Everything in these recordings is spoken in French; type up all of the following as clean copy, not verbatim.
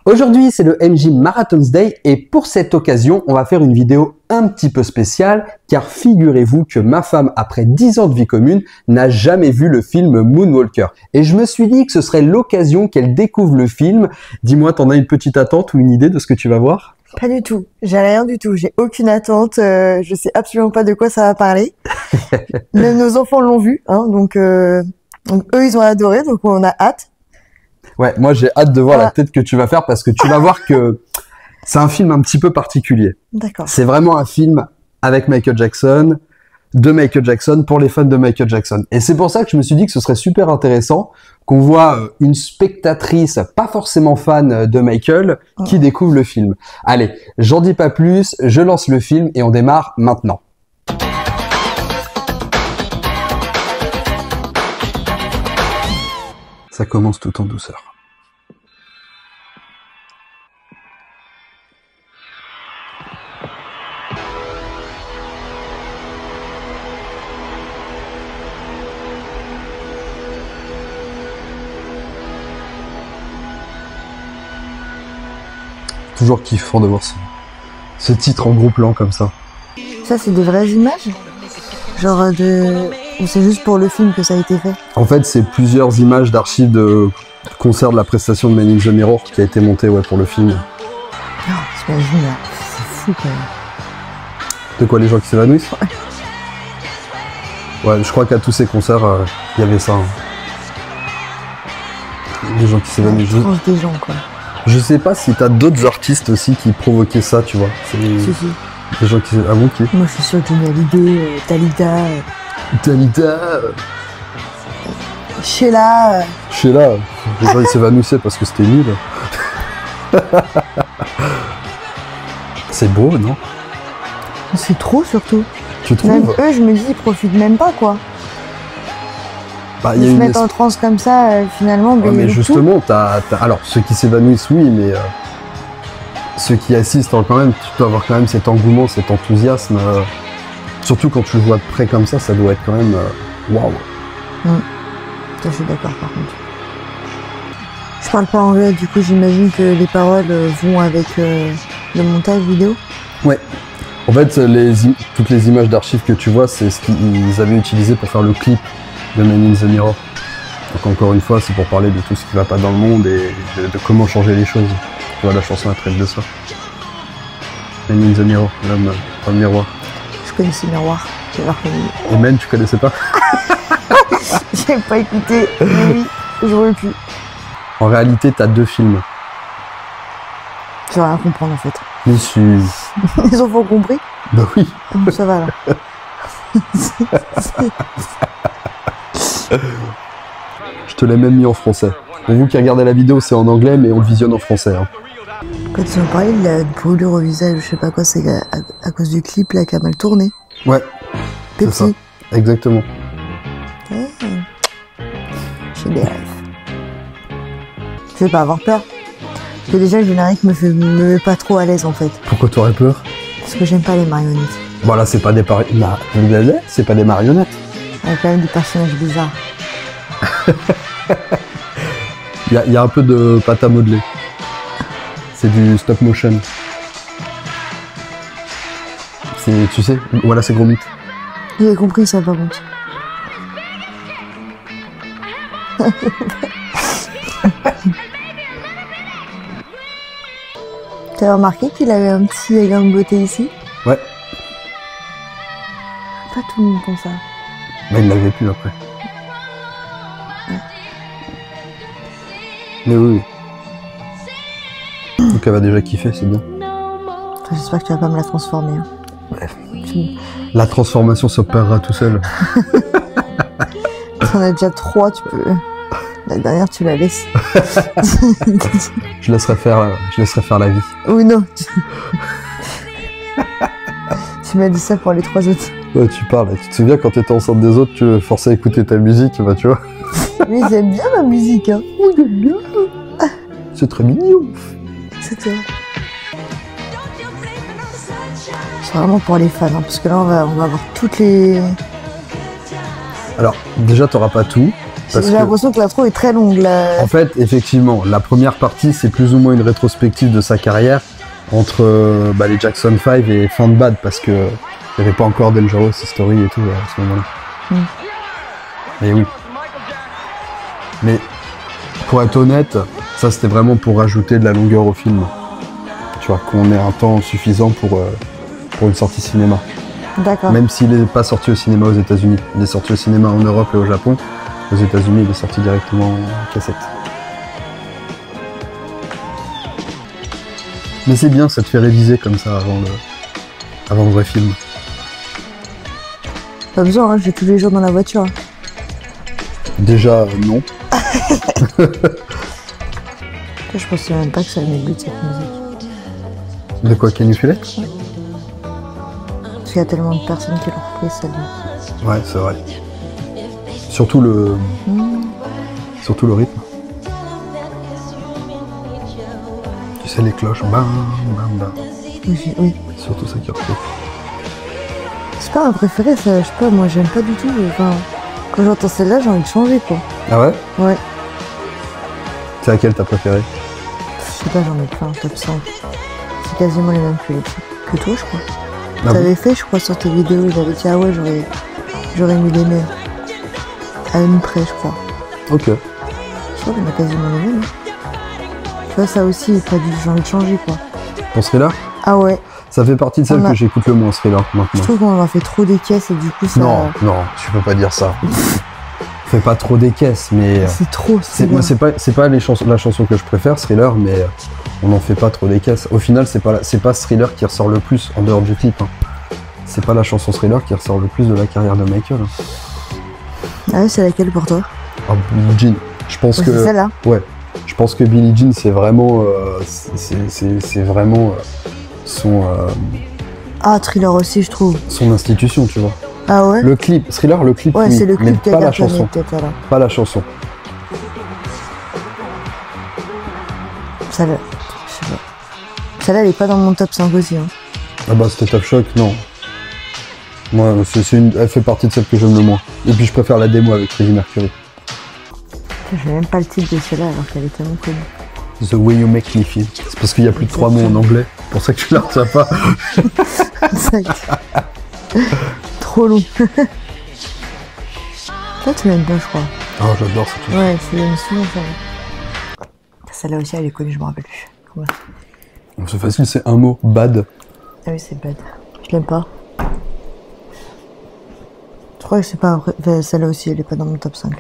Aujourd'hui, c'est le MJ Marathons Day et pour cette occasion, on va faire une vidéo un petit peu spéciale car figurez-vous que ma femme, après 10 ans de vie commune, n'a jamais vu le film Moonwalker. Et je me suis dit que ce serait l'occasion qu'elle découvre le film. Dis-moi, t'en as une petite attente ou une idée de ce que tu vas voir? Pas du tout, j'ai rien du tout, j'ai aucune attente, je sais absolument pas de quoi ça va parler. Même nos enfants l'ont vu, hein, donc eux ils ont adoré, donc on a hâte. Ouais, moi j'ai hâte de voir la tête que tu vas faire parce que tu vas voir que c'est un film un petit peu particulier. D'accord. C'est vraiment un film avec Michael Jackson, de Michael Jackson pour les fans de Michael Jackson. Et c'est pour ça que je me suis dit que ce serait super intéressant qu'on voit une spectatrice pas forcément fan de Michael qui découvre le film. Allez, j'en dis pas plus, je lance le film et on démarre maintenant. Ça commence tout en douceur. Toujours kiffant de voir ce titre en gros plan comme ça. Ça c'est des vraies images? Genre ou c'est juste pour le film que ça a été fait? En fait, c'est plusieurs images d'archives de concerts de la prestation de Man in the Mirror qui a été montée pour le film. Non, t'imagines, c'est fou quand même. De quoi, les gens qui s'évanouissent? Ouais, je crois qu'à tous ces concerts, il y avait ça. Hein. Des gens qui s'évanouissent. Des gens, quoi. Je sais pas si t'as d'autres artistes aussi qui provoquaient ça, tu vois. Si. Des gens qui... Ah bon, qui? Moi, je suis sûre que Johnny Hallyday, Dalida... Sheila... Les gens ils s'évanouissaient parce que c'était nul. C'est beau, non? C'est trop, surtout. Tu trouves? Même eux, je me dis, ils profitent même pas, quoi. Bah, ils se mettent en transe comme ça, finalement... mais justement, alors, ceux qui s'évanouissent, oui, mais... ceux qui assistent, quand même, tu dois avoir quand même cet engouement, cet enthousiasme. Surtout quand tu le vois de près comme ça doit être quand même... Waouh. Je suis d'accord, par contre. Je parle pas anglais, du coup, j'imagine que les paroles vont avec le montage vidéo. Ouais. En fait, toutes les images d'archives que tu vois, c'est ce qu'ils avaient utilisé pour faire le clip de Man in the Mirror. Donc encore une fois, c'est pour parler de tout ce qui va pas dans le monde et de comment changer les choses. Tu vois, la chanson elle traite de ça. Man in the Mirror, l'homme dans le miroir. Je connaissais Miroir, j'ai reconnu. Et Man, tu connaissais pas? J'ai pas écouté, mais oui, je vois plus. En réalité, t'as deux films. Je vais rien comprendre en fait. Mais si. Les enfants ont compris? Bah oui. Ça va là. Je te l'ai même mis en français. Pour vous qui regardez la vidéo, c'est en anglais, mais on le visionne en français. Hein. Quand ils ont parlé de la brûlure au visage, je sais pas quoi, c'est à cause du clip là qui a mal tourné. Ouais. C'est ça. Exactement. J'ai des rêves. Je vais pas avoir peur. Parce que déjà le générique me met pas trop à l'aise en fait. Pourquoi t'aurais peur? Parce que j'aime pas les marionnettes. Bon là, c'est pas des c'est pas des marionnettes. Il y a quand même des personnages bizarres. Il y a un peu de pâte à modeler. C'est du stop motion. Tu sais, voilà, c'est gros mythe. J'ai compris ça par contre. T'as remarqué qu'il avait un petit élan de beauté ici? Ouais. Pas tout le monde comme ça. Mais il l'avait plus après. Ouais. Mais oui. Donc elle va déjà kiffer, c'est bien. J'espère que tu vas pas me la transformer. Hein. Bref. La transformation s'opérera tout seul. T'en as déjà 3, tu peux... La dernière, tu la laisses. Je laisserai faire la vie. Ou non. Tu m'as dit ça pour les 3 autres. Ouais, tu parles. Tu te souviens quand t'étais enceinte des autres, tu forçais à écouter ta musique, bah tu vois. Mais ils aiment bien ma musique, hein. Oui, ils aiment bien. C'est très mignon. C'est ça. C'est vraiment pour les fans, hein, parce que là, on va avoir toutes les... Alors, déjà, t'auras pas tout. Parce J'ai que, l'impression que l'intro est très longue là. en fait, effectivement, la première partie, c'est plus ou moins une rétrospective de sa carrière entre les Jackson 5 et fin de Bad, parce que il n'y avait pas encore Dangerous History et tout à ce moment-là. Mais oui. Mais pour être honnête, ça c'était vraiment pour rajouter de la longueur au film. Tu vois, qu'on ait un temps suffisant pour une sortie cinéma. D'accord. Même s'il n'est pas sorti au cinéma aux États-Unis. Il est sorti au cinéma en Europe et au Japon. Aux États-Unis, il est sorti directement en cassette. Mais c'est bien, ça te fait réviser comme ça avant le vrai film. Pas besoin, hein, j'ai tous les jours dans la voiture. Déjà, non. Je pensais même pas que ça allait mettre but cette musique. De quoi, Can You Feel It ? Parce qu'il y a tellement de personnes qui l'ont repris celle-là. Ouais, c'est vrai. Surtout le rythme. Tu sais, les cloches, bam, bam, bam. Oui. Surtout ça qui repris. C'est pas un préféré, ça, je sais pas, moi j'aime pas du tout. Enfin, quand j'entends celle-là, j'ai envie de changer quoi. Ah ouais ? Ouais. C'est laquelle t'as préféré ? Je sais pas, j'en ai plein, top 5. C'est quasiment les mêmes que toi, je crois. Ah T'avais fait, je crois, sur tes vidéos, j'avais dit, ah ouais, j'aurais mis les mêmes. À une près, je crois. Ok. Je crois qu'on a quasiment les mêmes. Tu vois, ça aussi, pas du j'ai envie de changer, quoi. Ton Thriller ? Ah ouais, Ça fait partie de celles que j'écoute le moins, Thriller, je maintenant. trouve qu'on en a fait trop des caisses et du coup, ça... Non, tu peux pas dire ça. Fais pas trop des caisses, mais... C'est trop, Moi, c'est pas la chanson que je préfère, Thriller, mais on n'en fait pas trop des caisses. Au final, c'est pas Thriller qui ressort le plus, en dehors du clip. Hein. C'est pas la chanson Thriller qui ressort le plus de la carrière de Michael. Hein. Ah ouais, c'est laquelle pour toi? Ah, Billie Jean. Je pense que... C'est celle-là. Ouais. Je pense que Billie Jean, c'est vraiment... c'est vraiment son... Ah, Thriller aussi, je trouve. son institution, tu vois. Ah ouais? Le clip, Thriller, le clip, Ouais, oui, c'est le mais clip qui a pas la cartonné, chanson. peut-être, alors. Pas la chanson. Celle-là, je sais pas. Celle-là, elle est pas dans mon top 5 aussi. Hein. Ah bah, c'était Top Shock, non. Moi, elle fait partie de celles que j'aime le moins. Et puis, je préfère la démo avec Freddie Mercury. Je n'ai même pas le titre de celle-là, alors qu'elle est tellement connue. The Way You Make Me Feel. C'est parce qu'il y a plus de 3 mots en anglais. C'est pour ça que tu la retiens pas. Trop long. Ça, tu l'aimes bien, je crois. Oh, j'adore cette chanson. Ouais, c'est une souvent ça. Celle-là aussi, elle est connue, je me rappelle plus. Ouais. C'est facile, c'est un mot. Bad. Ah oui, c'est bad. Je l'aime pas. Je crois que c'est pas vrai. Celle-là aussi, elle est pas dans mon top 5.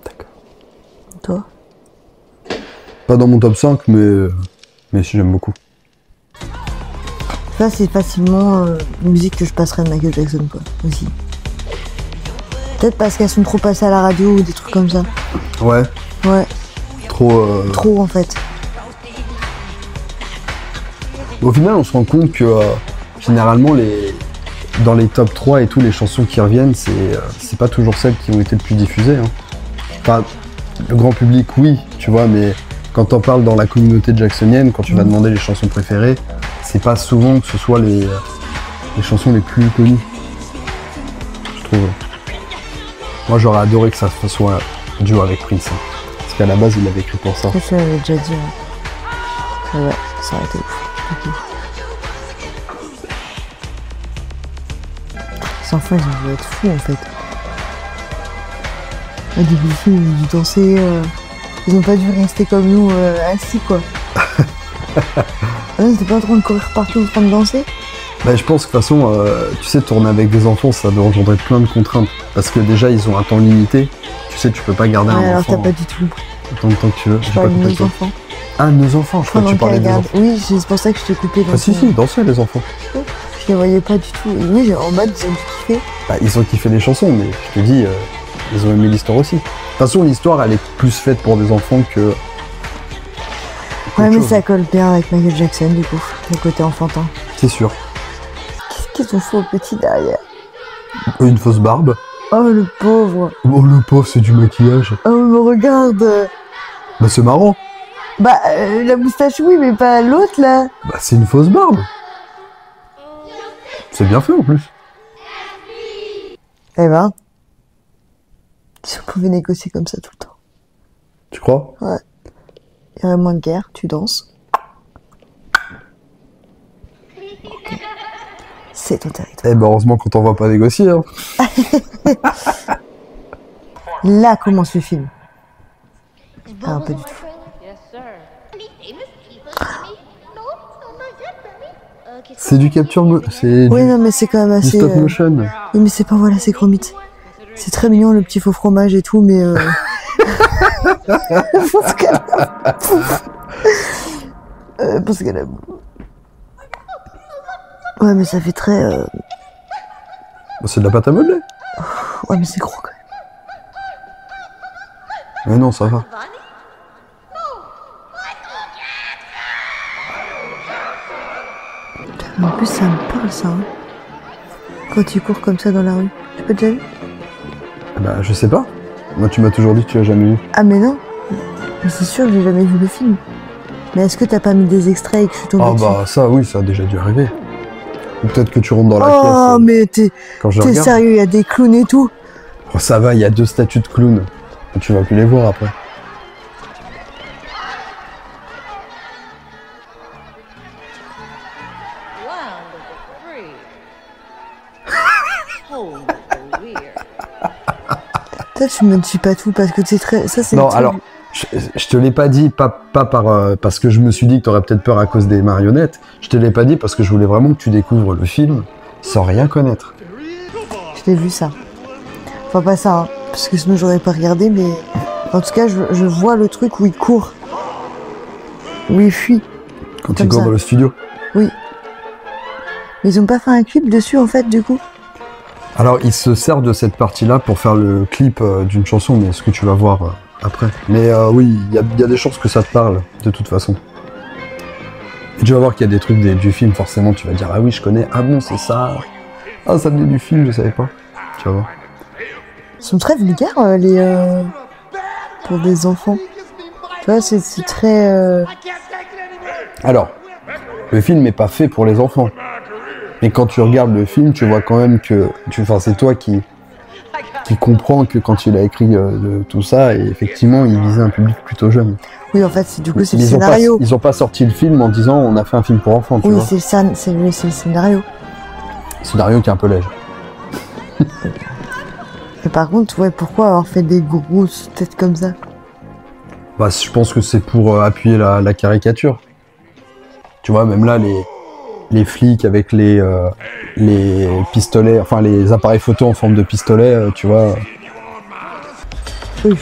D'accord. Toi? Pas dans mon top 5, mais si j'aime beaucoup. Ça, c'est facilement une musique que je passerais de Michael Jackson, quoi, aussi. Peut-être parce qu'elles sont trop passées à la radio ou des trucs comme ça. Ouais. Ouais, Trop... en fait. Au final, on se rend compte que généralement, dans les top 3 et tout, les chansons qui reviennent, c'est pas toujours celles qui ont été le plus diffusées. Hein. Enfin, le grand public, oui, tu vois, mais quand t'en parles dans la communauté jacksonienne, quand tu vas demander les chansons préférées, c'est pas souvent que ce soit les chansons les plus connues. Je trouve. Moi, j'aurais adoré que ça soit duo avec Prince. Hein. Parce qu'à la base, il l'avait écrit pour ça. Ça, je l'avais déjà dit. Ouais, ça aurait été ouf. Okay. Les enfants, ils ont dû être fous, en fait. Au début du film, ils ont dû danser. Ils ont pas dû rester comme nous, assis, quoi. Ils étaient pas en train de courir partout en train de danser. Bah, je pense que de toute façon, tu sais, tourner avec des enfants, ça doit engendrer plein de contraintes. Parce que déjà, ils ont un temps limité. Tu sais, tu peux pas garder un alors enfant t'as pas du tout. autant de temps que tu veux. Je J'ai parle pas de compris nos toi. enfants. Ah, nos enfants, je crois que tu parlais des enfants. Oui, c'est pour ça que je t'ai coupé. Ah si, si, danser les enfants. Je les voyais pas du tout. Et oui, en mode, ils ont dû kiffer. Bah, ils ont kiffé les chansons, mais je te dis, ils ont aimé l'histoire aussi. De toute façon, l'histoire, elle est plus faite pour des enfants que... Ouais, mais ça colle bien avec Michael Jackson, du coup, le côté enfantin. C'est sûr. Qu'est-ce qu'ils ont fait au petit derrière? Une fausse barbe. Oh, le pauvre. Oh, le pauvre, c'est du maquillage. Oh, me regarde. Bah, c'est marrant. Bah, la moustache, oui, mais pas l'autre, là. Bah, c'est une fausse barbe. C'est bien fait, en plus. Eh ben, si on pouvait négocier comme ça tout le temps. Tu crois? Ouais. Il y aurait moins de guerre, tu danses. Ok. C'est ton territoire. Eh ben, heureusement qu'on t'en voit pas négocier. Hein. Là commence le film. Ah, pas du tout. C'est du capture... C'est Oui, du... non, mais c'est quand même du assez... stop motion. Oui, mais c'est pas, voilà, c'est Gromit. C'est très mignon, le petit faux fromage et tout, mais... Parce qu'elle a... parce qu'elle a... Ouais, mais ça fait très... C'est de la pâte à modeler. Ouais, mais c'est gros, quand même. Mais non, ça va. Mais en plus, ça me parle, ça. Hein. Quand tu cours comme ça dans la rue. Tu peux déjà vu? Bah, je sais pas. Moi, tu m'as toujours dit que tu l'as jamais vu. Ah, mais non. Mais c'est sûr que j'ai jamais vu le film. Mais est-ce que t'as pas mis des extraits et que je suis tombée Ah dessus? bah, ça, oui, ça a déjà dû arriver. Ou peut-être que tu rentres dans la Oh, pièce mais t'es quand je t'es regarde. sérieux, il y a des clowns et tout. Oh, ça va, il y a 2 statues de clowns. Tu vas plus les voir après. Toi, tu me dis pas tout parce que c'est très... Ça, c'est Non, le truc. alors, je te l'ai pas dit, pas parce que je me suis dit que t'aurais peut-être peur à cause des marionnettes. Je te l'ai pas dit parce que je voulais vraiment que tu découvres le film sans rien connaître. Je l'ai vu, ça. Enfin, pas ça, hein, parce que sinon, j'aurais pas regardé, mais... En tout cas, je vois le truc où il court. Où il fuit. Quand Comme il court ça. dans le studio. Oui. Mais ils ont pas fait un clip dessus, en fait, du coup? Alors, il se sert de cette partie-là pour faire le clip d'une chanson, mais ce que tu vas voir après. Mais oui, il y a des chances que ça te parle, de toute façon. Et tu vas voir qu'il y a des trucs du film, forcément, tu vas dire, ah oui, je connais, ah bon, c'est ça. Ah, ça venait du film, je savais pas. Tu vas voir. Ils sont très vulgaires, pour des enfants. Tu vois, c'est très... Alors, le film n'est pas fait pour les enfants. Mais quand tu regardes le film, tu vois quand même que... Enfin, c'est toi qui comprends que quand il a écrit tout ça, et effectivement, il visait un public plutôt jeune. Oui, en fait, du coup, c'est le Ils ont pas, scénario. ils ont pas sorti le film en disant on a fait un film pour enfants, tu Oui, vois. c'est le scénario. Scénario qui est un peu léger. Mais par contre, ouais, pourquoi avoir fait des grosses têtes comme ça? Bah, je pense que c'est pour appuyer la caricature. Tu vois, même là, les flics avec les pistolets, enfin les appareils photo en forme de pistolet, tu vois. Oui.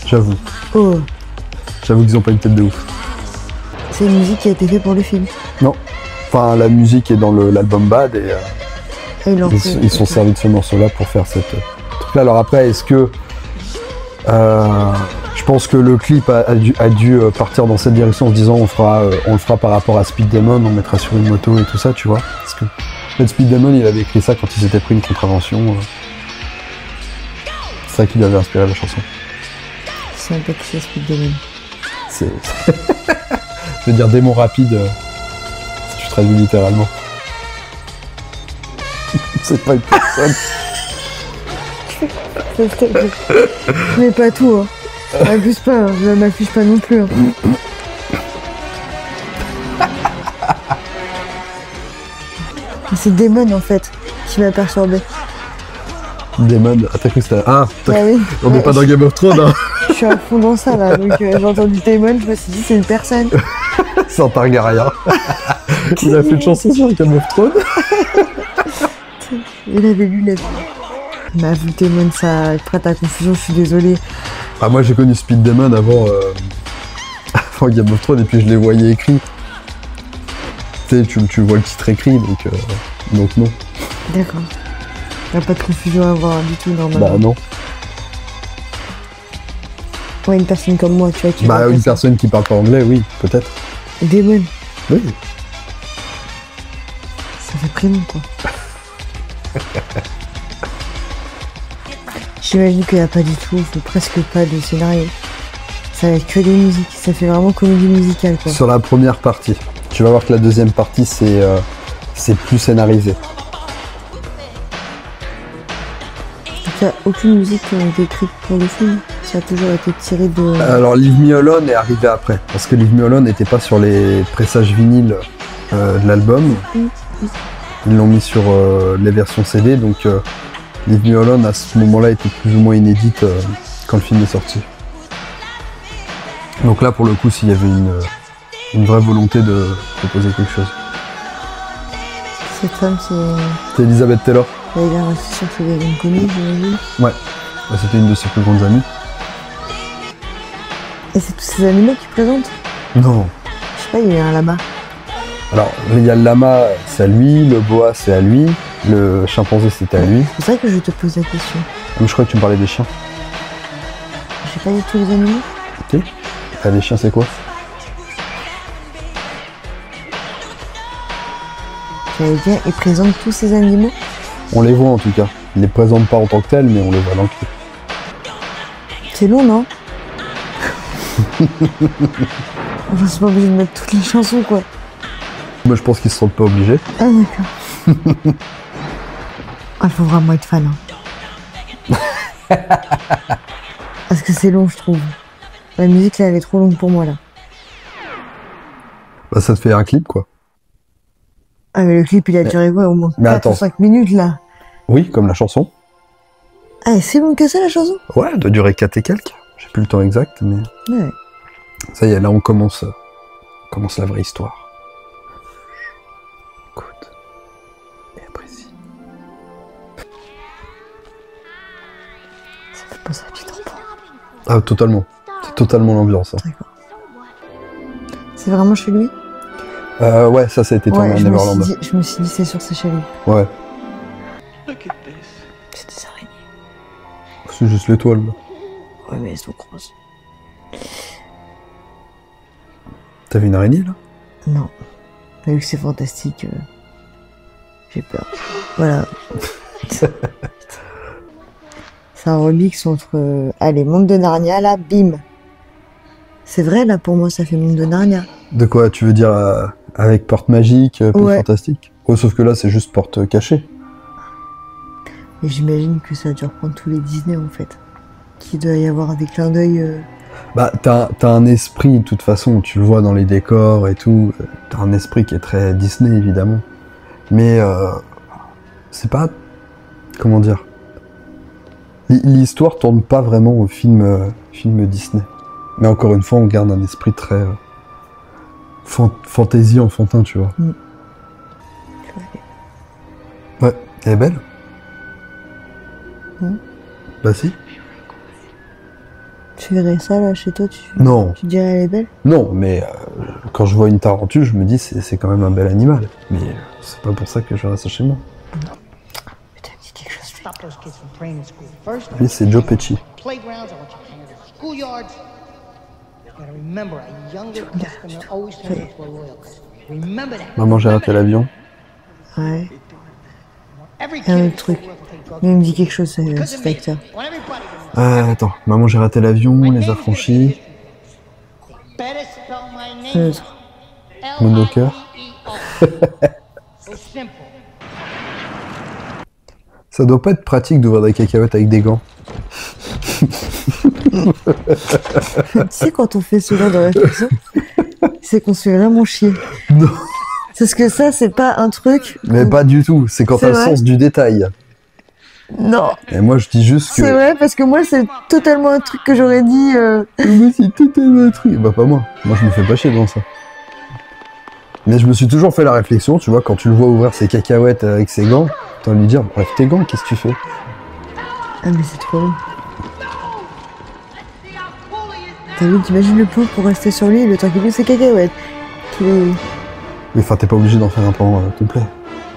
J'avoue. Oh, J'avoue qu'ils ont pas une tête de ouf. c'est une musique qui a été faite pour le film. Non. Enfin, la musique est dans l'album Bad et Et ils l'ont fait. ils sont servis de ce morceau-là pour faire cette truc-là. Alors après, est-ce que... je pense que le clip a dû partir dans cette direction en se disant on le fera par rapport à Speed Demon, on mettra sur une moto et tout ça, tu vois. Parce que en fait, Speed Demon, il avait écrit ça quand il s'était pris une contravention. C'est ça qui lui avait inspiré la chanson. C'est un peu que c'est Speed Demon. C'est... Je veux dire démon rapide, si tu traduis littéralement. C'est pas une personne. Mais pas tout, hein. M'abuse pas, hein. Je m'affiche pas non plus. Hein. C'est Demon en fait qui m'a perturbé. Demon, ah t'as cru que c'était... Ah, Ah oui. on n'est Ouais, pas dans Game of Thrones, hein. Je suis à fond dans ça là, donc j'ai entendu Demon, je me suis dit c'est une personne. C'est un Targaryen. Il a fait une chanson sur Game of Thrones. Il avait lu la vie. Mais vu Demon, ça prête à confusion, je suis désolée. Ah, moi j'ai connu Speed Demon avant, avant Game of Thrones et puis je les voyais écrits. Tu sais, tu vois le titre écrit donc non. D'accord. Il n'y a pas de confusion à avoir du tout normalement. Bah non. Ouais, une personne comme moi, tu vois, qui Bah voit une pas ça. personne qui parle pas anglais, oui, peut-être. Demon, Oui. ça fait prénom quoi. J'imagine qu'il n'y a pas du tout, presque pas de scénario. Ça va être que des musiques, ça fait vraiment comédie musicale quoi. Sur la première partie. Tu vas voir que la deuxième partie c'est plus scénarisé. qu'il n'y a aucune musique qui a été écrite pour le film. Ça a toujours été tiré de... Alors Leave Me Alone est arrivé après, parce que Leave Me Alone n'était pas sur les pressages vinyles de l'album. Ils l'ont mis sur les versions CD, donc Leave Me Alone à ce moment-là était plus ou moins inédite quand le film est sorti. Donc là pour le coup s'il y avait une vraie volonté de proposer quelque chose. Cette femme, C'est Elizabeth Taylor. j'allais dire, c'est sûr que c'est une connue, j'imagine. Ouais, bah, c'était une de ses plus grandes amies. Et c'est tous ces animaux qui présentent? Non. Je sais pas, il y a un lama. Alors il y a le lama, c'est à lui, le boa c'est à lui, le chimpanzé c'était à lui. C'est vrai que je te pose la question. Je crois que tu me parlais des chiens. J'ai pas dit tous les animaux? Ok. Ah, les chiens c'est quoi? J'allais dire, ils présentent tous ces animaux? On les voit en tout cas. Ils les présentent pas en tant que tels, mais on les voit dans le clip. C'est long, non? Enfin, c'est pas obligé de mettre toutes les chansons, quoi. Moi je pense qu'ils se sentent pas obligés. Ah, d'accord. Ah, faut vraiment être fan. Hein. Parce que c'est long, je trouve. La musique, là, elle est trop longue pour moi, là. Bah ça te fait un clip quoi. Ah, mais le clip, il a duré quoi, au moins Mais 4 ou attends. 5 minutes, là. Oui, comme la chanson. Ah, et c'est long que ça, la chanson? Ouais, elle doit durer 4 et quelques. J'ai plus le temps exact, mais... Ouais. Ça y est, là on commence la vraie histoire. Écoute. Et précis. Ça fait penser à Peter Pan. Ah, totalement. C'est totalement l'ambiance. Hein. D'accord. C'est vraiment chez lui? Ouais, ça a été tourné à Neverland. Je me suis dit, c'est sûr, c'est chez lui. Ouais. C'est des araignées. C'est juste l'étoile. Là. Ouais, mais elles sont grosses. T'as vu une araignée là? Non. Mais vu que c'est fantastique, j'ai peur. Voilà. C'est un remix entre... allez, Monde de Narnia, là, bim. C'est vrai, là, pour moi, ça fait Monde de Narnia. De quoi? Tu veux dire avec porte magique, porte Ouais. fantastique? Ouais, sauf que là c'est juste porte cachée. Et j'imagine que ça a dû reprendre tous les Disney, en fait. Qu'il doit y avoir des clins d'œil... Bah, t'as un esprit, de toute façon, tu le vois dans les décors et tout. T'as un esprit qui est très Disney, évidemment. Mais, c'est pas... Comment dire? L'histoire tourne pas vraiment au film Disney. Mais encore une fois, on garde un esprit très... fantaisie enfantin, tu vois. Ouais, elle est belle. Bah si. Tu verrais ça, là, chez toi, Non. tu dirais elle est belle? Non, mais quand je vois une tarentule, je me dis c'est quand même un bel animal. Mais c'est pas pour ça que je verrais ça chez moi. Putain, dis quelque chose. Lui, c'est Joe Pesci. Maman, j'ai raté l'avion. Ouais. Et un autre truc. Il me dit quelque chose, cet acteur. Attends, Maman, j'ai raté l'avion, Les Affranchis, Un autre. Moonwalker. Ça doit pas être pratique d'ouvrir des cacahuètes avec des gants. Tu sais, quand on fait ce genre de réflexion, c'est qu'on se fait vraiment chier. Non. Parce que ça, c'est pas un truc... Mais pas du tout, c'est quand C'est t'as le vrai sens du détail. Non, Et moi, je dis juste que... c'est vrai, parce que moi, c'est totalement un truc que j'aurais dit... Mais c'est totalement un truc. Bah pas moi. Moi, je me fais pas chier devant ça. Mais je me suis toujours fait la réflexion, tu vois, quand tu le vois ouvrir ses cacahuètes avec ses gants, t'as envie de lui dire, bref, tes gants, qu'est-ce que tu fais? Ah, mais c'est trop long. T'as vu, t'imagines le plan pour rester sur lui le temps qu'il ouvre ses cacahuètes. Tous les... Mais enfin, t'es pas obligé d'en faire un plan complet.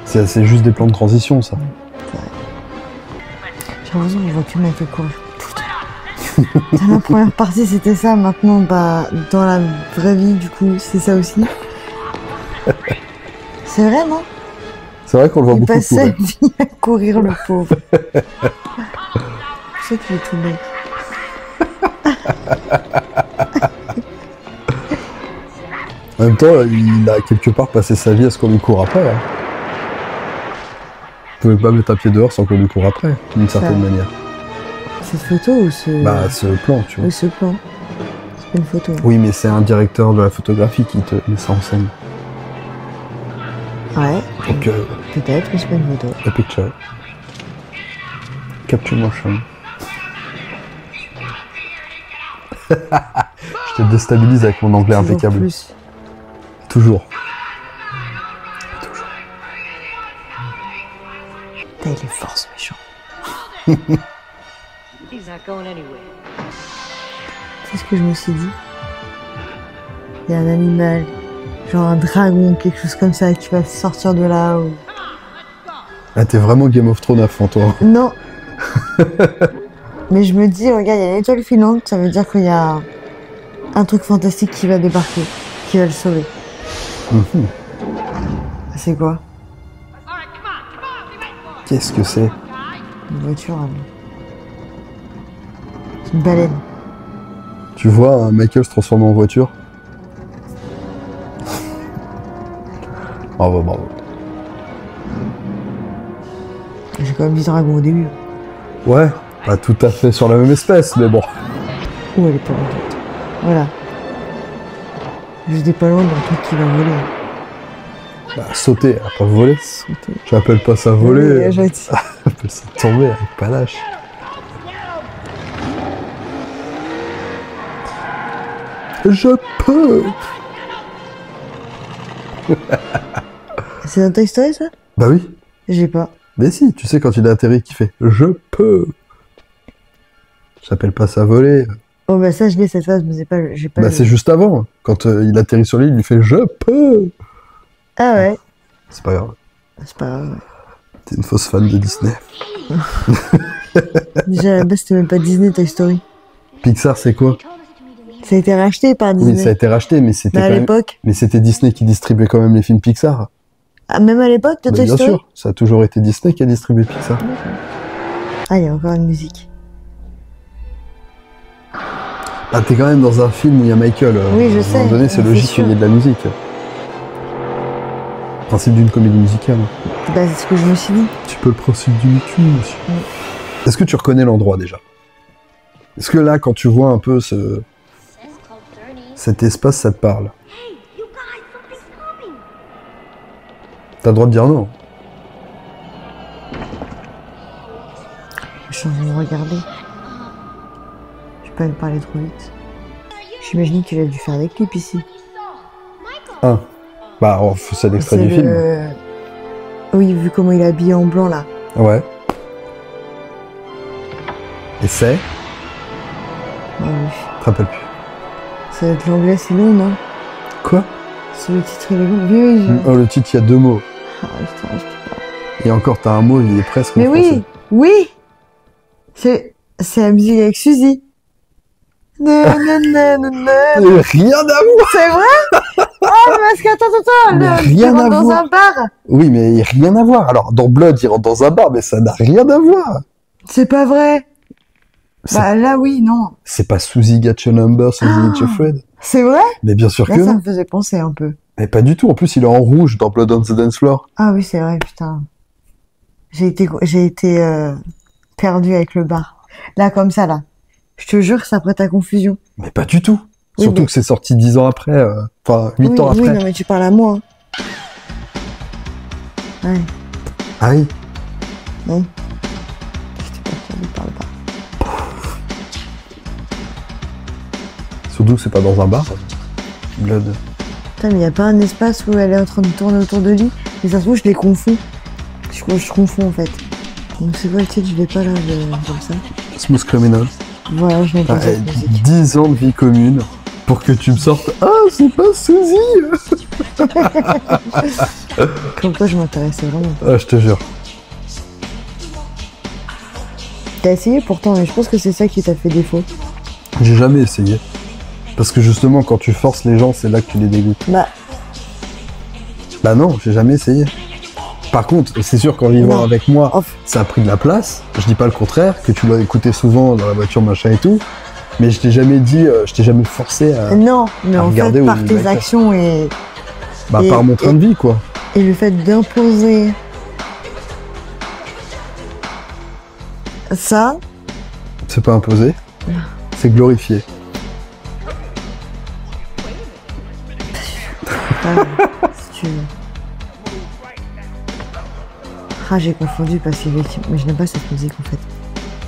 C'est juste des plans de transition, ça. J'ai l'impression qu'on voit que mec fait courir. Dans la première partie, c'était ça. Maintenant, bah, dans la vraie vie, du coup, c'est ça aussi. C'est vrai, non? C'est vrai qu'on le voit Il beaucoup passe sa courir. vie à courir, le pauvre. C'est ça qu'il est tout bête. En même temps, il a quelque part passé sa vie à ce qu'on lui court après. Hein. Vous pouvez pas mettre un pied dehors sans qu'on lui court après, d'une certaine manière. Cette photo ou ce... Bah, ce plan, tu vois. Oui, ce plan. C'est pas une photo. Oui, mais c'est un directeur de la photographie qui te met ça en scène. Ouais. Donc, Peut-être, mais c'est pas une photo. la picture. Capture motion. Je te déstabilise avec mon anglais Toujours impeccable. plus. Toujours. Putain, il est fort ce méchant. He's not going anywhere. C'est ce que je me suis dit. Il y a un animal, genre un dragon, quelque chose comme ça, qui va sortir de là. Ou... Ah, t'es vraiment Game of Thrones à fond, toi. Non. Mais je me dis, regarde, il y a une étoile filante, ça veut dire qu'il y a un truc fantastique qui va débarquer, qui va le sauver. C'est quoi? Qu'est-ce que c'est? Une voiture, hein. C'est une baleine. Tu vois un Michael se transformer en voiture? Bravo, bravo. J'ai quand même dit dragon au début. Ouais, pas tout à fait sur la même espèce, mais bon. Oh, elle est pas loin. Voilà. J'étais pas loin d'un truc qui va voler. Bah, sauter, elle a pas volé. Sauter. J'appelle pas ça voler. Oui, j'ai dit. J'appelle ça tomber avec panache. Je peux. C'est dans Toy Story, ça? Bah oui. J'ai pas. Mais si, tu sais quand il a atterri qu'il fait je peux. J'appelle pas ça voler. Oh, bah ça, je l'ai cette phase, mais j'ai pas. Bah c'est juste avant. Quand il atterrit sur l'île, il lui fait je peux. Ah ouais. C'est pas grave. C'est pas grave. T'es une fausse fan de Disney. Déjà, à la base, c'était même pas Disney, Toy Story. Pixar, c'est quoi? Ça a été racheté par Disney. Oui, ça a été racheté, mais c'était Mais à quand même... l'époque. Mais c'était Disney qui distribuait quand même les films Pixar. Ah, même à l'époque de Bah, Toy bien Story? sûr, ça a toujours été Disney qui a distribué Pixar. Ah, il y a encore une musique. Ah, t'es quand même dans un film où il y a Michael. Oui, je À un sais, moment donné, c'est c'est logique sûr. qu'il y ait de la musique. Principe d'une comédie musicale. Bah, c'est ce que je me suis dit. Tu peux le principe d'une cul, monsieur. Est-ce que tu reconnais l'endroit déjà? Est-ce que là, quand tu vois un peu cet espace, ça te parle? T'as le droit de dire non. Je suis en train de regarder. Je vais pas me parler trop vite. J'imagine qu'il a dû faire des clips ici. Ah. Bah, c'est l'extrait du film. Oui, vu comment il est habillé en blanc là. Ouais. Et c'est? Ah oui. Je te rappelle plus. Ça va être l'anglais, c'est long, non? Quoi? C'est le titre, il est long. Oui, oui, Oh, le titre, il y a 2 mots. Ah, putain, je peux pas. Et encore, t'as un mot, il est presque en Mais français. oui, oui! C'est la musique avec Suzy. Nananana. Rien à voir! C'est vrai? Oh, parce qu'attends, Mais il rien à rentre dans voir. un bar. Oui, mais rien à voir. Alors, dans Blood, il rentre dans un bar, mais ça n'a rien à voir. C'est pas vrai. C'est- Bah là, oui, non. C'est pas Suzy Got Your Number, Suzy Ah. Got Your Friend. C'est vrai? Mais bien sûr Là, que ça non. me faisait penser un peu. Mais pas du tout. En plus, il est en rouge dans Blood on the Dance Floor. Ah oui, c'est vrai, putain. J'ai été perdue avec le bar. Là, comme ça, là. Je te jure que ça prête à confusion. Mais pas du tout. Oui, Surtout mais- que c'est sorti 10 ans après. Enfin, 8 oui, ans oui, après. non, mais tu parles à moi. Hein. Ouais, Ah oui. non. Je t'ai pas fait, ne parle pas. Surtout que c'est pas dans un bar. Blood. Putain, mais y a pas un espace où elle est en train de tourner autour de lui? Mais ça se trouve, je les confonds. Je confonds, en fait. Donc c'est quoi le titre? Je l'ai pas là, comme ça. Smooth Criminal. Voilà, je n'ai pas Ah, cette musique. 10 ans de vie commune pour que tu me sortes. Ah, c'est pas Suzy. Comme quoi, je m'intéressais vraiment. Ah, je te jure. T'as essayé pourtant, mais je pense que c'est ça qui t'a fait défaut. J'ai jamais essayé. Parce que justement, quand tu forces les gens, c'est là que tu les dégoûtes. Bah, Bah non, j'ai jamais essayé. Par contre, c'est sûr qu'en vivant Non. avec moi, Off. ça a pris de la place. Je dis pas le contraire, que tu l'as écouté souvent dans la voiture, machin et tout. Mais je t'ai jamais dit, je t'ai jamais forcé à... non, mais à en regarder fait, où par il tes va être. actions Bah, Et- par mon train de vie, quoi. et le fait d'imposer ça, C'est pas imposé, c'est glorifié. Si tu veux. Ah, j'ai confondu parce que mais je n'aime pas cette musique en fait.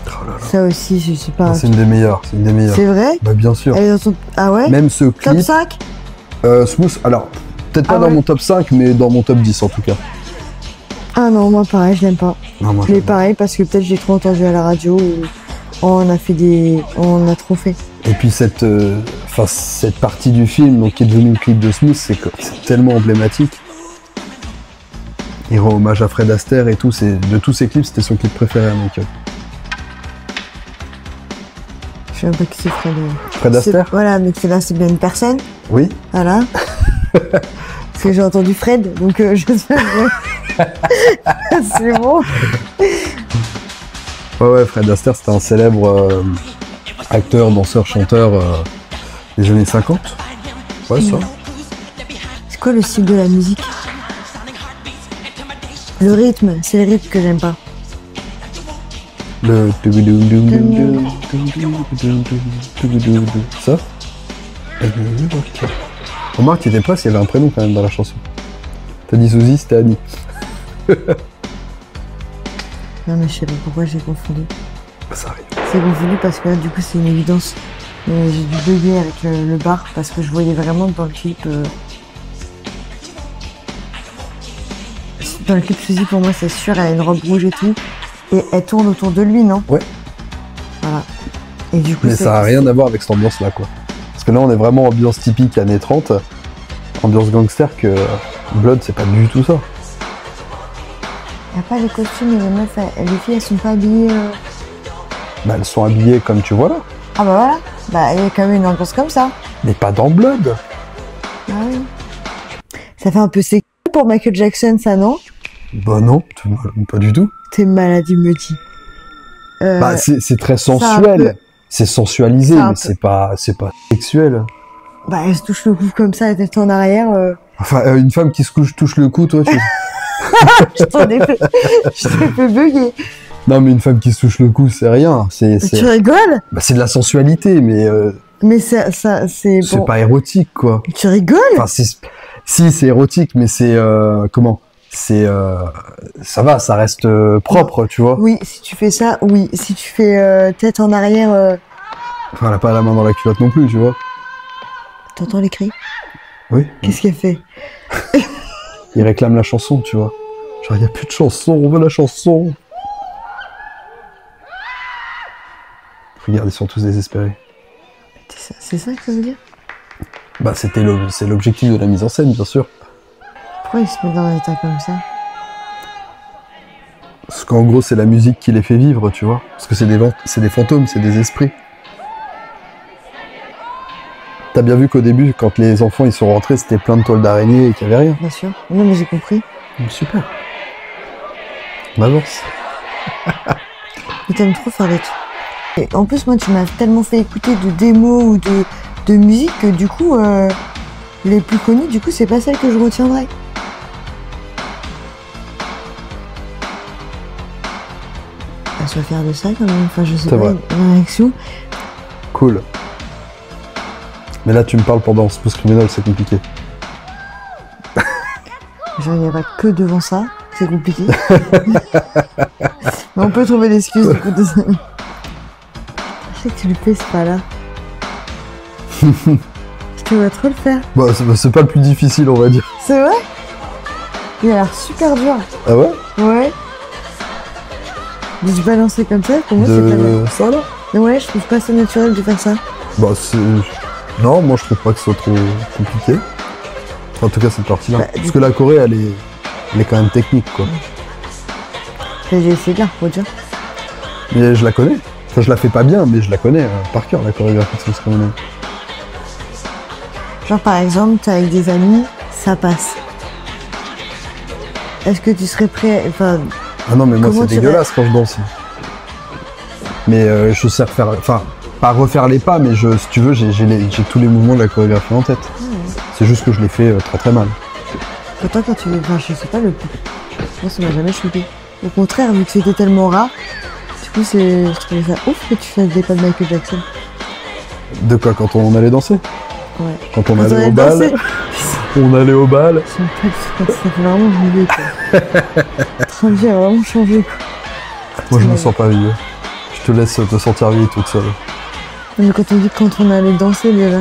Oh là là. Ça aussi, je suis pas. C'est une des meilleures, c'est une des meilleures. C'est vrai? Bah bien sûr. Elle est dans ton... Ah ouais? Même ce Top clip. 5? Smooth, alors, peut-être pas Ah dans ouais. mon top 5, mais dans mon top 10 en tout cas. Ah non, moi pareil, je l'aime pas. Non, moi, Je l'ai pareil parce que peut-être j'ai trop entendu à la radio ou on a fait des. On a trop fait. Et puis cette partie du film donc, qui est devenue le clip de Smooth, c'est tellement emblématique. Il rend hommage à Fred Astaire et tout, de tous ses clips, c'était son clip préféré à Michael. Je sais même pas qui c'est Fred. Fred Astaire? Voilà, mais c'est là, c'est bien une personne. Oui. Voilà. Parce que j'ai entendu Fred, donc je sais. C'est bon. Ouais, Fred Astaire, c'était un célèbre acteur, danseur, chanteur des années 50. Ouais, ça. C'est quoi le style de la musique? Le rythme, c'est le rythme que j'aime pas. Le... Ça? Remarque, il était pas s'il y avait un prénom quand même dans la chanson. T'as dit Suzy, c'était Annie. Non mais je sais pas pourquoi j'ai confondu. Ça arrive. C'est confondu parce que là du coup c'est une évidence. Mais j'ai dû bugger avec le bar parce que je voyais vraiment dans le clip. Dans le clip Suzy pour moi c'est sûr, elle a une robe rouge et tout. Et elle tourne autour de lui, non? Ouais. Voilà. Et du coup, mais ça n'a rien à voir avec cette ambiance-là, quoi. Parce que là, on est vraiment ambiance typique années 30, ambiance gangster, que Blood, c'est pas du tout ça. Il n'y a pas les costumes et les meufs, les filles, elles sont pas habillées. Bah, elles sont habillées comme tu vois là. Ah bah voilà. Bah, il y a quand même une ambiance comme ça. Mais pas dans Blood. Ah oui. Ça fait un peu sexy pour Michael Jackson, ça, non? Bah non, pas du tout. T'es malade, il me dit. Bah, c'est très sensuel. C'est sensualisé, mais c'est pas sexuel. Bah, elle se touche le cou comme ça, la tête en arrière. Enfin, une femme qui se touche le cou, toi, tu... Je t'en ai fait bugger. Non, mais une femme qui se touche le cou, c'est rien. Tu rigoles? Bah, c'est de la sensualité, mais... Mais c'est bon. C'est pas érotique, quoi. Tu rigoles? Enfin, si, c'est érotique, mais c'est... comment? Ça va, ça reste propre, tu vois. Oui, si tu fais ça, oui. Si tu fais tête en arrière... Enfin, elle a pas la main dans la culotte non plus, tu vois. T'entends les cris? Oui. Qu'est-ce qu'elle fait? Il réclame la chanson, tu vois. Genre, il y a plus de chanson, on veut la chanson. Regarde, ils sont tous désespérés. C'est ça que ça veut dire? Bah, c'est l'objectif de la mise en scène, bien sûr. Pourquoi ils se mettent dans un état comme ça? Parce qu'en gros, c'est la musique qui les fait vivre, tu vois. Parce que c'est des fantômes, c'est des esprits. T'as bien vu qu'au début, quand les enfants ils sont rentrés, c'était plein de toiles d'araignée et qu'il n'y avait rien. Bien sûr. Non, mais j'ai compris. Super. On avance. Mais t'aimes trop faire des trucs. Et en plus, moi, tu m'as tellement fait écouter de démos ou de musique que du coup, les plus connues, du coup, c'est pas celles que je retiendrai. Elle soit fière de ça quand même. Enfin, je sais C'est pas, vrai. une réaction. Cool. Mais là, tu me parles pendant Smooth Criminal, c'est compliqué. Genre, il n'y a pas que devant ça, c'est compliqué. Mais on peut trouver l'excuse du coup de ça. Je sais que tu le fais, c'est pas là. Je te vois trop le faire. Bah, c'est pas le plus difficile, on va dire. C'est vrai? Il a l'air super dur. Ah ouais? Ouais. De se balancer comme ça, pour moi, c'est pas mal. Ça, là? Ouais, je trouve pas ça naturel de faire ça. Bah, c'est... Non, moi, je trouve pas que ce soit trop compliqué. Enfin, en tout cas, cette partie-là. Bah, Parce que la choré, elle est quand même technique, quoi. J'ai essayé de la reproduire. Mais je la connais. Enfin, je la fais pas bien, mais je la connais par cœur, la chorégraphie de Smooth Criminal. Genre, par exemple, t'es avec des amis, ça passe. Est-ce que tu serais prêt... Enfin, Ah non, mais moi, comment c'est tu dégueulasse quand je danse. Mais je sais refaire... Enfin, pas refaire les pas, mais si tu veux, j'ai tous les mouvements de la chorégraphie en tête. C'est juste que je les fais très très mal. pourtant, quand tu... Enfin, je sais pas, moi, ça m'a jamais choqué. Au contraire, vu que c'était tellement rare, tu coup, je trouvais ça ouf que tu fasses des pas de Michael Jackson. De quoi, quand on allait danser? Ouais. Quand on allait au bal. On allait au bal. Ça fait vraiment vieux, quoi. Notre vie a vraiment changé, quoi. Moi, je me sens pas vieux. Je te laisse te sentir vieille toute seule. Mais quand on dit quand on allait danser, déjà.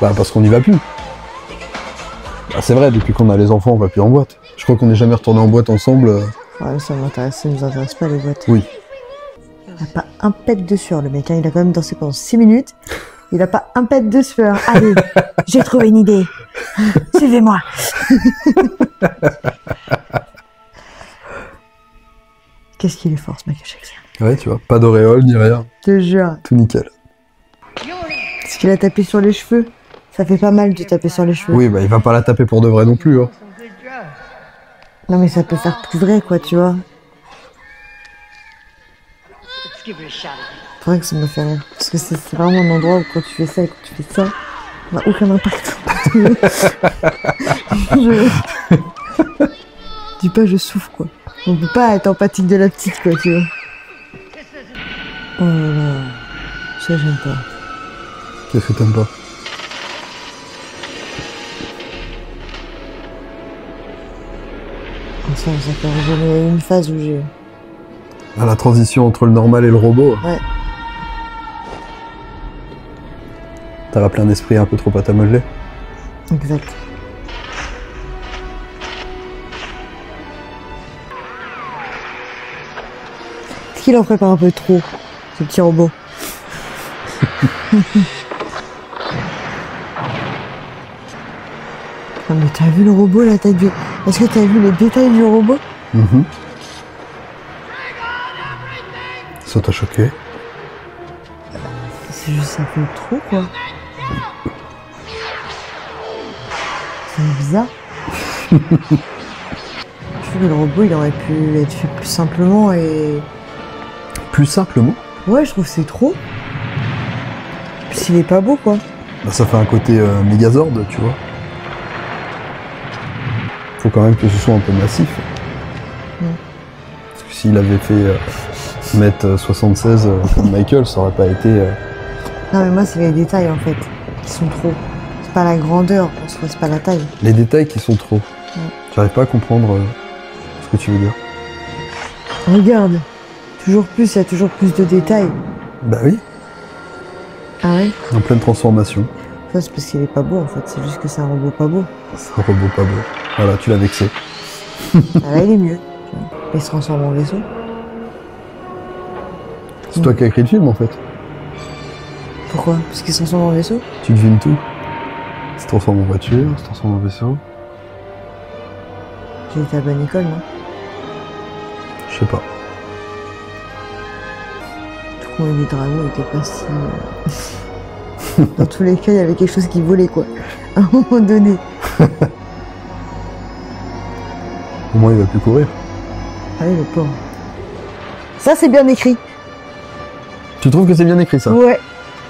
Bah, parce qu'on n'y va plus. Bah, c'est vrai, depuis qu'on a les enfants, on va plus en boîte. Je crois qu'on n'est jamais retourné en boîte ensemble. Ouais, ça nous intéresse pas, les boîtes. Oui. Il a pas un pet de sueur, le mec, hein. Il a quand même dansé pendant 6 minutes. Il a pas un pet de sueur. Allez, j'ai trouvé une idée. Suivez-moi. Qu'est-ce qu'il est fort, ce Michael Jackson. Ouais, tu vois, pas d'auréole ni rien. Je te jure. Tout nickel. Est-ce qu'il a tapé sur les cheveux? Ça fait pas mal de taper sur les cheveux. Oui, bah il va pas la taper pour de vrai non plus. Hein. Non, mais ça peut faire plus vrai, quoi, tu vois. C'est vrai que ça me fait rire. Parce que c'est vraiment un endroit où quand tu fais ça et quand tu fais ça, ça n'a aucun impact. Dis pas, je souffre, quoi. On peut pas être empathique de la petite, quoi, tu vois. Oh là là. Ça, j'aime pas. Qu'est-ce que t'aimes pas? Ça fait j'ai une phase où j'ai... Ah, la transition entre le normal et le robot. Ouais. T'as rappelé un esprit un peu trop à ta modelée. Exact. Est-ce qu'il en prépare un peu trop, ce petit robot? Ah, mais t'as vu le robot, la taille du... Est-ce que t'as vu les détails du robot? Ça t'a choqué? C'est juste un peu trop, quoi. C'est bizarre. Je trouve que le robot, il aurait pu être fait plus simplement et... Plus simplement? Ouais, je trouve que c'est trop. Puis il est pas beau, quoi. Bah, ça fait un côté Megazord, tu vois. Faut quand même que ce soit un peu massif. Parce que s'il avait fait mettre 76 comme Michael, ça aurait pas été... Non, mais moi, c'est les détails, en fait, qui sont trop. C'est pas la grandeur, en soi, c'est pas la taille. Les détails qui sont trop. J'arrive pas à comprendre ce que tu veux dire. Regarde. Toujours plus, il y a toujours plus de détails. Bah oui, Ah ouais? en pleine transformation. Ça, c'est parce qu'il est pas beau, en fait. C'est juste que c'est un robot pas beau. C'est un robot pas beau. Voilà, tu l'as vexé. Ah, là, il est mieux. Il se transforme en vaisseau. C'est toi qui as écrit le film, en fait. Pourquoi? Parce qu'il se transforme en vaisseau? Tu devines tout. Il se transforme en voiture, il se transforme en vaisseau. J'ai été à la bonne école, non? Je sais pas. Du coup, les dragons étaient pas si... Dans tous les cas, il y avait quelque chose qui volait, quoi. À un moment donné. Au moins, il va plus courir. Allez, le pauvre. Ça, c'est bien écrit. Tu trouves que c'est bien écrit, ça? Ouais.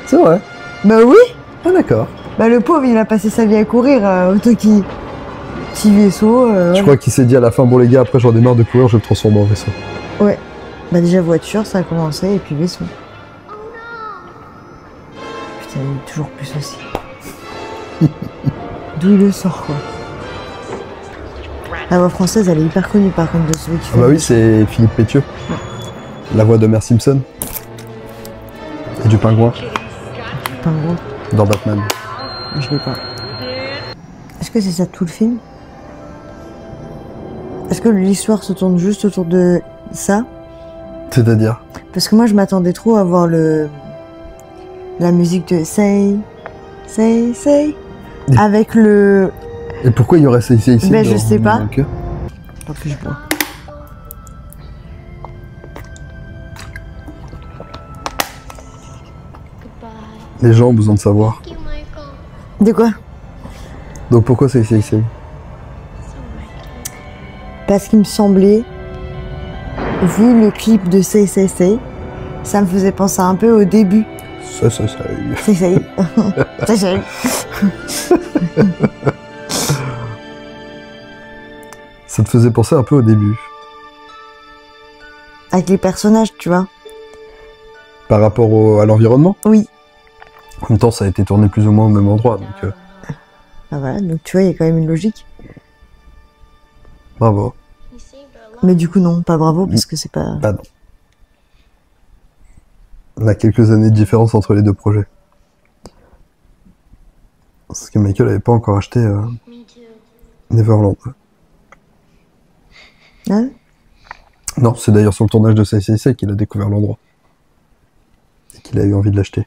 C'est vrai. Bah oui. Ah, d'accord. Bah le pauvre, il a passé sa vie à courir, autant qu'il... Petit vaisseau. Je crois qu'il s'est dit à la fin, bon les gars, après j'en ai marre de courir, je vais me transformer en vaisseau. Ouais. Bah déjà voiture, ça a commencé, et puis vaisseau. Putain, il est toujours plus aussi. D'où il le sort, quoi. La voix française, elle est hyper connue, par contre, de celui qui fait... Ah bah oui, c'est Philippe Pétieux. Ouais. La voix de Homer Simpson. Et du pingouin. Pingouin. Dans Batman. Je l'ai pas. Est-ce que c'est ça tout le film? Est-ce que l'histoire se tourne juste autour de ça? C'est-à-dire? Parce que moi, je m'attendais trop à voir la musique de Say, avec le... Et pourquoi il y aurait ça ici Ben, je sais pas. dans le cœur? Tant que je bois. Les gens ont besoin de savoir. De quoi? Donc pourquoi c'est ici? Parce qu'il me semblait, vu le clip de Say, ça me faisait penser un peu au début. Ça. Say. Ça te faisait penser un peu au début. Avec les personnages, tu vois. Par rapport à l'environnement? Oui. En même temps, ça a été tourné plus ou moins au même endroit, donc Ah voilà, donc tu vois, il y a quand même une logique. bravo. Mais du coup, non, pas bravo, parce que c'est pas... Bah non. On a quelques années de différence entre les deux projets. Parce que Michael n'avait pas encore acheté Neverland. Ah, Non, c'est d'ailleurs sur le tournage de CCC qu'il a découvert l'endroit. Et qu'il a eu envie de l'acheter.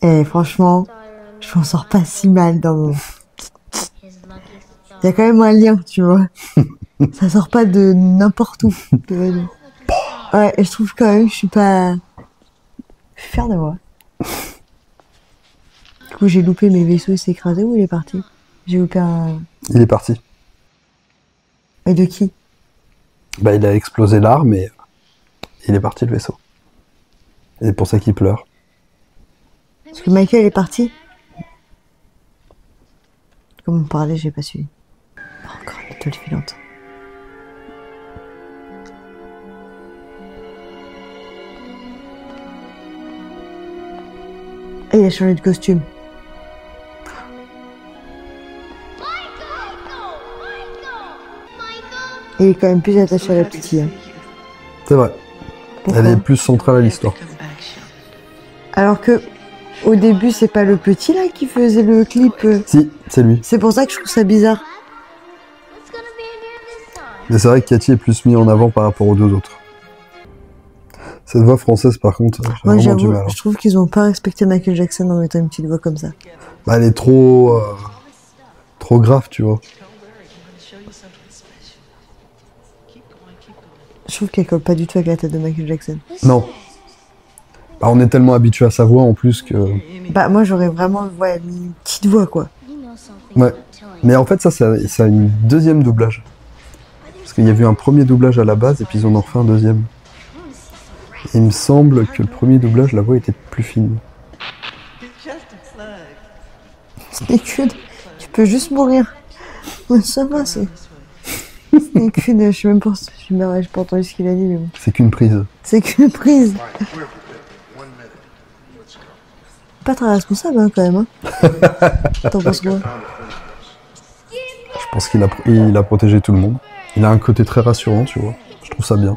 et franchement, je m'en sors pas si mal dans mon... Il y a quand même un lien, tu vois. Ça sort pas de n'importe où. Ouais, et je trouve quand même que je suis pas... Je suis fière de moi. Du coup, j'ai loupé mes vaisseaux, il s'est écrasé ou il est parti? J'ai loupé un... Il est parti. Et de qui? Bah, il a explosé l'arme et il est parti le vaisseau. Et c'est pour ça qu'il pleure. Parce que Michael est parti. Comme on parlait, j'ai pas suivi. Encore une étoile filante. Et il a changé de costume. Et il est quand même plus attaché à la petite fille. Hein. C'est vrai. Pourquoi? Elle est plus centrale à l'histoire. Alors que au début, c'est pas le petit là qui faisait le clip. Si, c'est lui. C'est pour ça que je trouve ça bizarre. Mais c'est vrai que Cathy est plus mis en avant par rapport aux deux autres. Cette voix française, par contre, j'ai Moi, vraiment du j'avoue, mal. Hein. je trouve qu'ils ont pas respecté Michael Jackson en mettant une petite voix comme ça. Bah, elle est trop grave, tu vois. Je trouve qu'elle colle pas du tout avec la tête de Michael Jackson. Non. Bah, on est tellement habitué à sa voix en plus que... Bah, moi, j'aurais vraiment mis une petite voix, quoi. Ouais. Mais en fait, ça a une deuxième doublage. Parce qu'il y a eu un premier doublage à la base et puis ils en ont refait un deuxième. Il me semble que le premier doublage, la voix était plus fine. C'est qu'une... Tu peux juste mourir. Ouais, ça va, c'est... C'est qu'une... Je sais même pas... J'ai pas entendu ce qu'il a dit, mais bon. C'est qu'une prise. C'est qu'une prise. Pas très responsable, hein, quand même. Hein. T'en penses quoi? Je pense qu'il a protégé tout le monde. Il a un côté très rassurant, tu vois. Je trouve ça bien.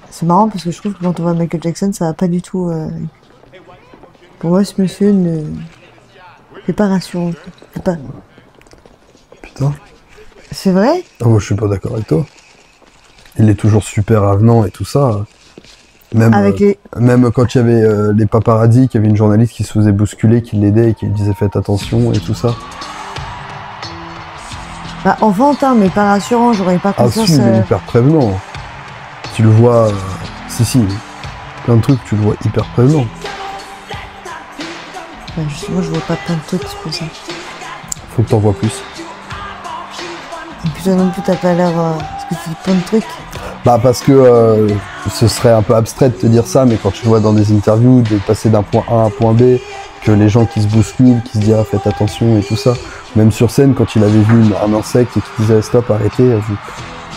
C'est marrant parce que je trouve que quand on voit Michael Jackson, ça va pas du tout... Pour moi, ce monsieur ne... C'est pas rassurant. C'est pas... Putain. C'est vrai? Ah, moi, je suis pas d'accord avec toi. Il est toujours super avenant et tout ça. Même, Avec les... même quand il y avait les paparazzis, qu'il y avait une journaliste qui se faisait bousculer, qui l'aidait et qui lui disait faites attention et tout ça. Bah, enfantin, mais pas rassurant, j'aurais pas Ah confiance... si, il est hyper prévenant. Tu le vois... Si, plein de trucs, tu le vois hyper prévenant. Bah, justement, je vois pas plein de trucs, c'est pour ça. Faut que t'en vois plus. Et puis toi non plus, t'as pas l'air... Parce que tu dis plein de trucs. Bah parce que ce serait un peu abstrait de te dire ça, mais quand tu le vois dans des interviews, de passer d'un point A à un point B, que les gens qui se bousculent, qui se disent ah faites attention et tout ça. Même sur scène, quand il avait vu un insecte et qu'il disait stop, arrêtez,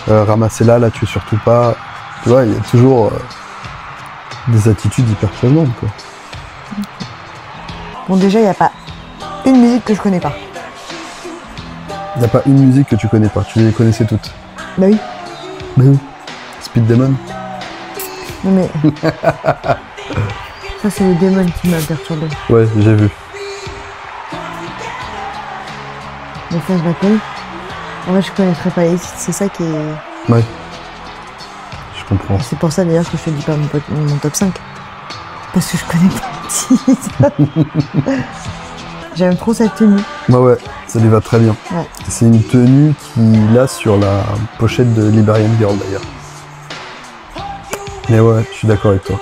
ramassez-la, là tu es surtout pas. Tu vois, il y a toujours des attitudes hyper prévenantes, quoi. Bon, déjà, il n'y a pas une musique que je connais pas. Il n'y a pas une musique que tu connais pas, tu les connaissais toutes. Bah oui. Bah oui. Speed Demon. Non mais... Ça, c'est le démon qui m'a perturbé. Ouais, j'ai vu. Mais ça, je la connais. En fait, je connaîtrais pas les titres, c'est ça qui est... Ouais. Je comprends. C'est pour ça, d'ailleurs, que je te dis pas mon top 5. Parce que je connais pas les titres. J'aime trop cette tenue. Ouais, ça lui va très bien. Ouais. C'est une tenue qu'il a sur la pochette de Liberian Girl, d'ailleurs. Mais ouais, je suis d'accord avec toi.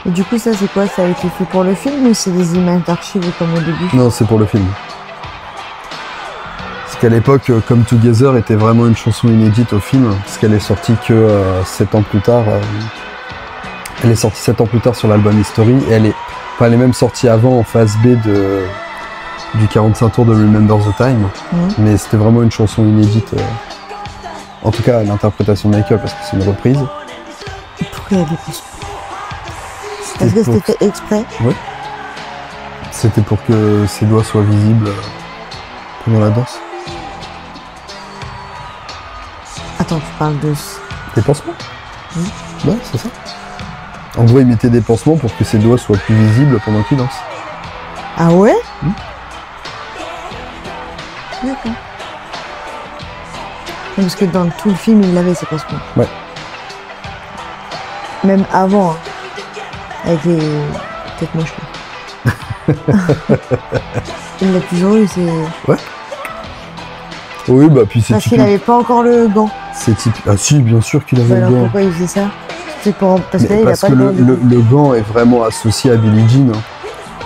Et du coup, ça, c'est quoi? Ça a été fait pour le film ou c'est des images d'archives comme au début? Non, c'est pour le film. Parce qu'à l'époque, Come Together était vraiment une chanson inédite au film, parce qu'elle est sortie que 7 ans plus tard. Elle est sortie 7 ans plus tard sur l'album History, et elle est même sortie avant en phase B du 45 tours de Remember the Time. Mais c'était vraiment une chanson inédite. En tout cas, l'interprétation de Michael, parce que c'est une reprise. Pourquoi il y a des pansements? Est-ce que c'était fait exprès? Ouais. C'était pour que ses doigts soient visibles pendant la danse. Attends, tu parles de... Des pansements? Oui. Ouais, c'est ça. En gros, il mettait des pansements pour que ses doigts soient plus visibles pendant qu'il danse. Ah ouais? D'accord. Parce que dans tout le film, il avait ses pansements. Ouais. Même avant, hein. Avec les têtes moches. Il l'a toujours eu, c'est... Ouais. Oui, bah puis c'est Parce qu'il typique. avait pas encore le gant. C'est typique. Ah si, bien sûr qu'il avait Alors le gant. pourquoi il faisait ça? C'est pour... Parce que là, il a Parce pas que de gant. le gant est vraiment associé à Billie Jean. Hein.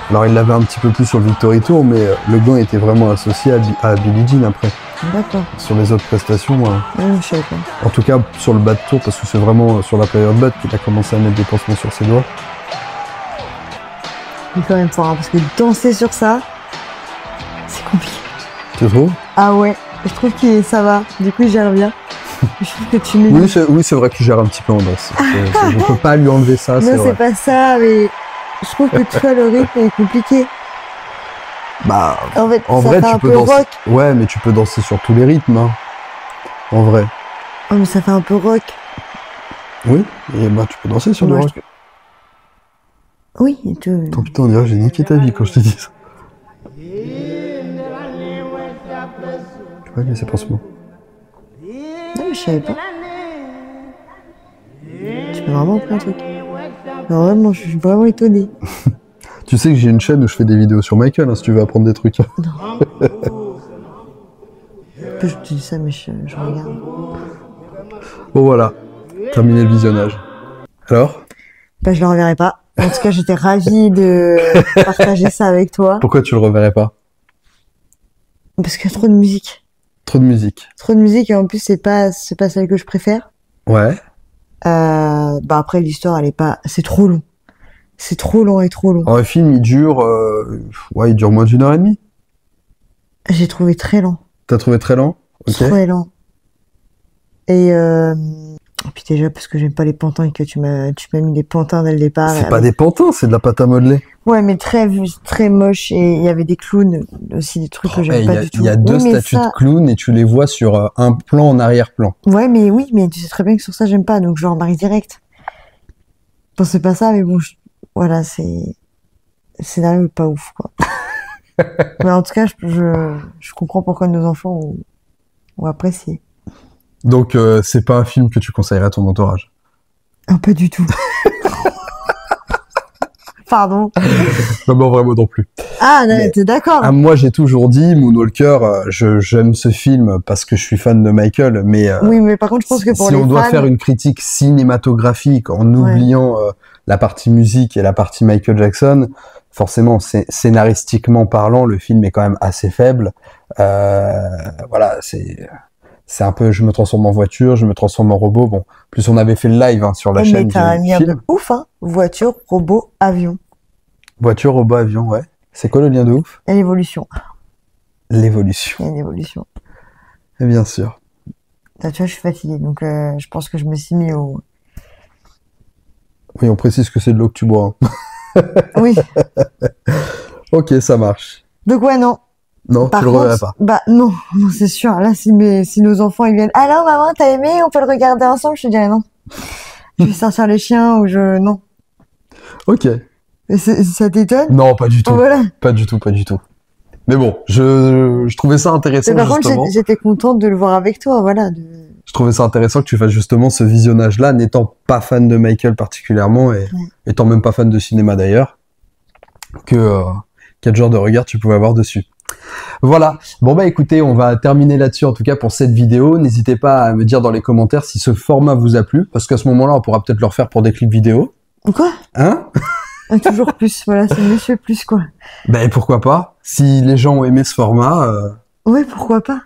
Alors il l'avait un petit peu plus sur le Victory Tour, mais le gant était vraiment associé à Billie Jean après. D'accord. Sur les autres prestations, Je savais pas. en tout cas sur le bas de tour, parce que c'est vraiment sur la période bas qu'il a commencé à mettre des pansements sur ses doigts. Il est quand même fort, hein, parce que danser sur ça, c'est compliqué. Tu trouves? Ah ouais, je trouve que ça va. Du coup, il gère bien. Je trouve que tu mets... Oui, c'est vrai qu'il gère un petit peu en danse. Je peux pas lui enlever ça, c'est Non, c'est vrai. pas ça, mais je trouve que toi, le rythme est compliqué. Bah, En fait, en ça vrai, fait tu un peux peu danser. rock. Ouais, mais tu peux danser sur tous les rythmes, hein. En vrai. Oh, mais ça fait un peu rock. Oui, et bah tu peux danser sur le Moi, rock. Oui, et tu... Attends, putain, on dirait que j'ai niqué ta vie quand je te dis ça. Tu vois, mais c'est pas ce mot. Non, mais je savais pas. Tu peux vraiment plein de trucs. Non, vraiment, je suis vraiment étonnée. Tu sais que j'ai une chaîne où je fais des vidéos sur Michael, hein, si tu veux apprendre des trucs. Je te dis ça, mais je regarde. Bon voilà, terminé le visionnage. Alors? Bah, je le reverrai pas. En tout cas, j'étais ravie de partager ça avec toi. Pourquoi tu le reverrais pas? Parce qu'il y a trop de musique. Trop de musique. Trop de musique, et en plus, c'est pas celle que je préfère. Ouais. Bah, après, l'histoire, elle est pas... C'est trop long. C'est trop long et trop long. Alors, le film, il dure... Ouais, il dure moins d'une heure et demie. J'ai trouvé très lent. T'as trouvé très lent? Ok. Très lent. Et puis déjà, parce que j'aime pas les pantins et que tu m'as mis des pantins dès le départ. C'est pas des pantins, c'est de la pâte à modeler. Ouais, mais très moche, et il y avait des clowns, aussi des trucs que j'aime pas du tout. Il y a deux Oui, mais statues ça- de clowns et tu les vois sur un plan en arrière-plan. Ouais, mais oui, mais tu sais très bien que sur ça, j'aime pas, donc je leur marie direct. Bon, c'est pas ça, mais bon, voilà, c'est... Le scénario est pas ouf, quoi. Mais en tout cas, je comprends pourquoi nos enfants ont apprécié. Donc, c'est pas un film que tu conseillerais à ton entourage. Ah, pas du tout. Pardon. Non, mais en vrai, moi non plus. Ah, non, Mais- t'es d'accord. Ah, moi, j'ai toujours dit, Moonwalker, j'aime ce film parce que je suis fan de Michael, mais Oui, mais par contre, je pense que pour si les on doit fans... faire une critique cinématographique en oubliant la partie musique et la partie Michael Jackson, forcément, scénaristiquement parlant, le film est quand même assez faible. Voilà, c'est un peu, je me transforme en voiture, je me transforme en robot. Bon, plus on avait fait le live hein, sur la Oh, chaîne mais t'as un du lien de film. ouf, hein. Voiture, robot, avion. Voiture, robot, avion, ouais. C'est quoi le lien de ouf? Et l'évolution. L'évolution, Il y a une évolution. et bien sûr. Là, tu vois, je suis fatiguée, donc je pense que je me suis mis au... Oui, on précise que c'est de l'eau que tu bois. Hein. Oui. Ok, ça marche. Donc ouais, non. Non, Par tu le contre, reverrais pas. bah non, non, c'est sûr. Là, si nos enfants ils viennent, alors maman, t'as aimé, on peut le regarder ensemble, je te dirais non. Je vais sortir les chiens ou non. Ok. Et ça t'étonne? Non, pas du tout. Voilà. Pas du tout, pas du tout. Mais bon, je trouvais ça intéressant Mais par contre, justement. j'étais contente de le voir avec toi, voilà. Je trouvais ça intéressant que tu fasses justement ce visionnage-là, n'étant pas fan de Michael particulièrement et étant même pas fan de cinéma d'ailleurs, que quel genre de regard tu pouvais avoir dessus. Voilà. Bon bah écoutez, on va terminer là-dessus en tout cas pour cette vidéo. N'hésitez pas à me dire dans les commentaires si ce format vous a plu, parce qu'à ce moment-là, on pourra peut-être le refaire pour des clips vidéo. Quoi? Hein? Toujours plus, voilà, c'est monsieur plus, quoi. Ben pourquoi pas? Si les gens ont aimé ce format, Oui, pourquoi pas?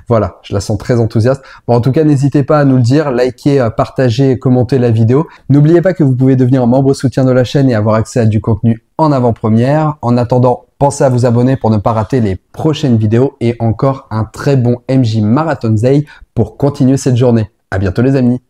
voilà, je la sens très enthousiaste. Bon, en tout cas, n'hésitez pas à nous le dire, likez, partagez, commentez la vidéo. N'oubliez pas que vous pouvez devenir membre soutien de la chaîne et avoir accès à du contenu en avant-première. En attendant, pensez à vous abonner pour ne pas rater les prochaines vidéos et encore un très bon MJ Marathon Day pour continuer cette journée. À bientôt les amis.